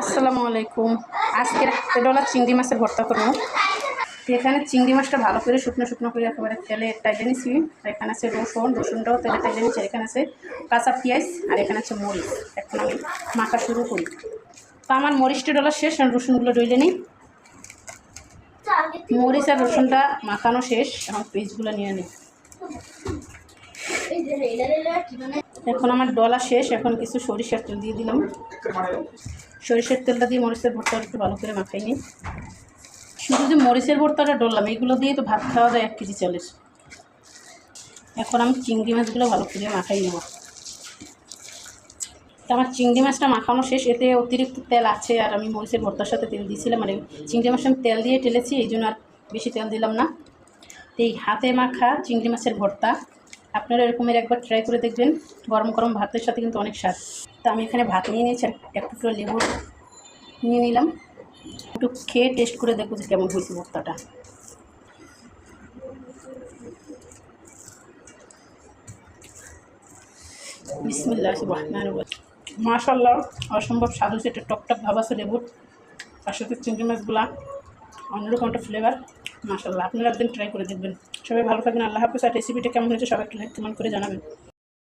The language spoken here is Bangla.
আসসালামু আলাইকুম। আজকের হাতে ডলা চিংড়ি মাছের ভর্তা করবো। এখানে চিংড়ি মাছটা ভালো করে শুকনো শুকনো করে একেবারে তেলে টাইটে নিচ্ছি। এখানে আছে রসুনটাও তেলে টাইটে নিচ্ছি। এখানে আছে কাঁচা পেঁয়াজ আর এখানে আছে মরিচ। এখন আমি মাখা শুরু করি। তো আমার মরিচটা ডলা শেষ, আর রসুনগুলো ডলে নিই। মরিচ আর রসুনটা মাখানো শেষ, এখন পেঁয়াজগুলো নিয়ে নিই। এখন আমার ডলা শেষ, এখন কিছু সরিষার তেল দিয়ে দিলাম। সরিষার তেলটা দিয়ে মরিচের ভর্তাটা একটু ভালো করে মাখাই নিই। শুধু যে মরিচের ভর্তাটা ডললাম, এইগুলো দিয়ে তো ভাত খাওয়া যায় 1 কেজি চালের। এখন আমি চিংড়ি মাছগুলো ভালো করে মাখাই নেব। তো আমার চিংড়ি মাছটা মাখানো শেষ। এতে অতিরিক্ত তেল আছে, আর আমি মরিচের ভর্তার সাথে তেল দিয়েছিলাম, মানে চিংড়ি মাছটা আমি তেল দিয়ে টেলেছি, এই জন্য আর বেশি তেল দিলাম না। তো এই হাতে মাখা চিংড়ি মাছের ভর্তা আপনারা এরকমের একবার ট্রাই করে দেখবেন। গরম গরম ভাতের সাথে কিন্তু অনেক স্বাদ। তো আমি এখানে ভাত নিয়ে নিয়েছি, এক টুকরো লেবু নিয়ে নিলাম। একটু খেয়ে টেস্ট করে দেখবো যে কেমন হয়েছে ভর্তাটা। বিসমিল্লাহির রহমানির রহিম। মাশাআল্লাহ, অসম্ভব স্বাদ হয়েছে। একটা টকটক ভাব আছে লেবুর, তার সাথে চিংড়ি মাছগুলা অন্যরকম একটা ফ্লেভার। মাশাআল্লাহ, আপনারা একদিন ট্রাই করে দেখবেন। সবাই ভালো থাকবেন। আল্লাহ হাফেজ। আর রেসিপিটা কেমন হয়েছে সবাই একটু লাইক কমেন্ট করে জানাবেন।